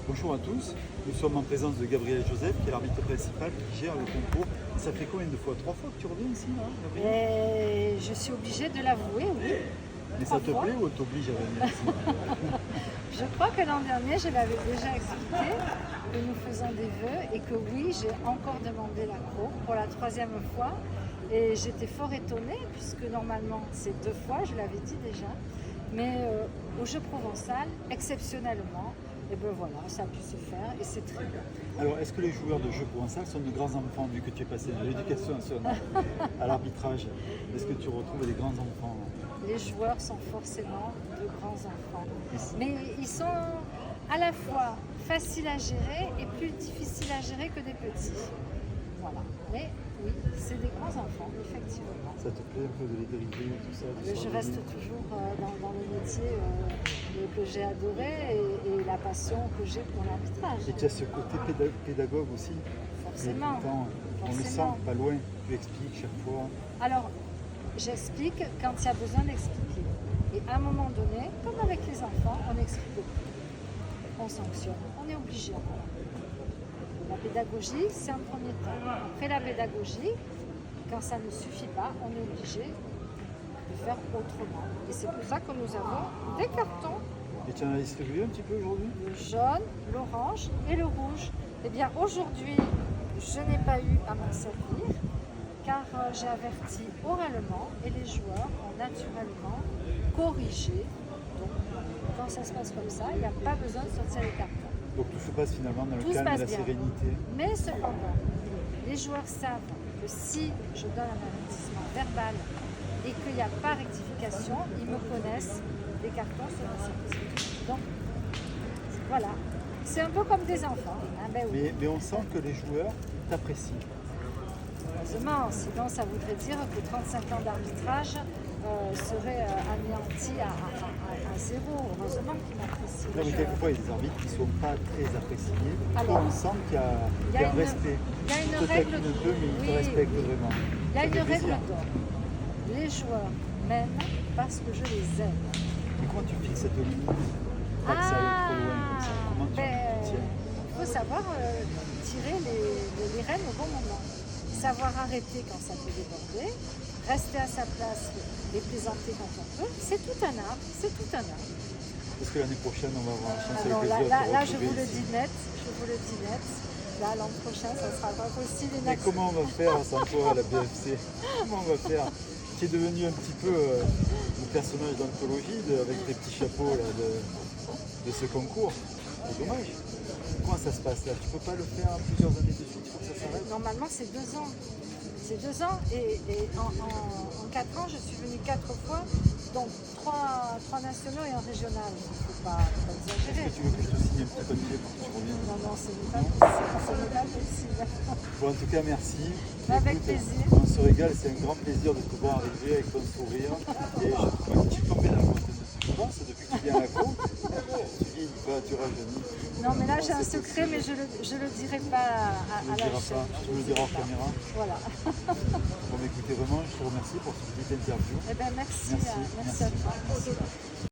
Bonjour à tous, nous sommes en présence de Gabriel Joseph, qui est l'arbitre principal qui gère le concours. Ça fait combien de fois? 3 fois que tu reviens ici, là, Gabriel? Et je suis obligée de l'avouer, oui. Mais ça te plaît ou t'oblige à venir ici? Je crois que l'an dernier, je l'avais déjà expliqué, que nous faisons des vœux et que oui, j'ai encore demandé l'accro pour la 3e fois. Et j'étais fort étonnée, puisque normalement c'est 2 fois, je l'avais dit déjà. Mais au jeu provençal, exceptionnellement, et ben voilà, ça a pu se faire et c'est très bien. Alors, est-ce que les joueurs de jeu provençal sont de grands enfants, vu que tu es passé de l'éducation nationale à l'arbitrage? Est-ce que tu retrouves des grands enfants? Les joueurs sont forcément de grands enfants. Mais ils sont à la fois faciles à gérer et plus difficiles à gérer que des petits. Voilà. Mais oui, c'est des grands enfants, effectivement. Ça te plaît un peu de les diriger, tout ça? Je reste toujours dans le métier que j'ai adoré et la passion que j'ai pour l'arbitrage. Et tu as ce côté pédagogue aussi. Forcément. Tout le temps, on le sent, pas loin. Tu expliques chaque fois. Alors, j'explique quand il y a besoin d'expliquer. Et à un moment donné, comme avec les enfants, on n'explique plus. On sanctionne. On est obligé. La pédagogie, c'est un premier temps. Après la pédagogie, quand ça ne suffit pas, on est obligé de faire autrement. Et c'est pour ça que nous avons des cartons. Et tu en as distribué un petit peu aujourd'hui? Le jaune, l'orange et le rouge. Eh bien aujourd'hui, je n'ai pas eu à m'en servir car j'ai averti oralement et les joueurs ont naturellement corrigé. Donc quand ça se passe comme ça, il n'y a pas besoin de sortir les cartons. Donc tout se passe finalement dans le Tout se calme et passe la bien. sérénité. Mais cependant, les joueurs savent que si je donne un avertissement verbal et qu'il n'y a pas rectification, ils me connaissent, les cartons seront sortis. Donc voilà, c'est un peu comme des enfants. Hein, ben oui. Mais on sent que les joueurs t'apprécient. Heureusement, sinon ça voudrait dire que 35 ans d'arbitrage seraient anéantis à zéro. Heureusement qu'ils m'apprécient. Non, mais quelquefois, il y a des arbitres qui ne sont pas très appréciés. Alors, on sent qu'il y a un respect. Il y a Ils une te règle. taquinent un peu, mais ils te Oui, respectent oui. vraiment. Il y a Ça fait une règle plaisir. d'or. Les joueurs m'aiment parce que je les aime. Mais comment tu fixes cette limite? Pas que ça aille trop loin comme ça. Comment tu tiens? Il faut savoir tirer les rênes au bon moment. Savoir arrêter quand ça peut déborder, rester à sa place et plaisanter quand on peut. C'est tout un art, c'est tout un art. Est-ce que l'année prochaine, on va avoir la chance Ah non, avec les autres là, de je vous retrouver le ici? dis net, je vous le dis net. Là, l'an prochain, ça sera pas possible. Mais comment on va faire sans toi à la BFC? Comment on va faire? Tu es devenu un petit peu le personnage d'anthologie avec tes petits chapeaux là, de ce concours. C'est dommage. Comment ça se passe là? Tu peux pas le faire plusieurs années de suite, il faut que ça s'arrête? Normalement, c'est 2 ans. C'est 2 ans et en 4 ans, je suis venue 4 fois, donc 3 nationaux et un régional. Il ne faut pas exagérer. Est-ce que tu veux que je te signe un petit papier pour que tu reviennes? Non, ce n'est pas possible. Ce n'est pas possible. Bon, en tout cas, merci. Avec plaisir. On se régale, c'est un grand plaisir de te voir arriver avec ton sourire. Et je crois que tu tombais dans le Provence depuis que tu viens à la cour. Tu vis, tu rajeunis. Non, mais là, j'ai un secret, mais je le dirai pas à la chaîne. Tu me le diras en caméra. Voilà. Bon, écoutez, vraiment, je te remercie pour cette petite interview. Eh bien, merci, Merci. merci à toi.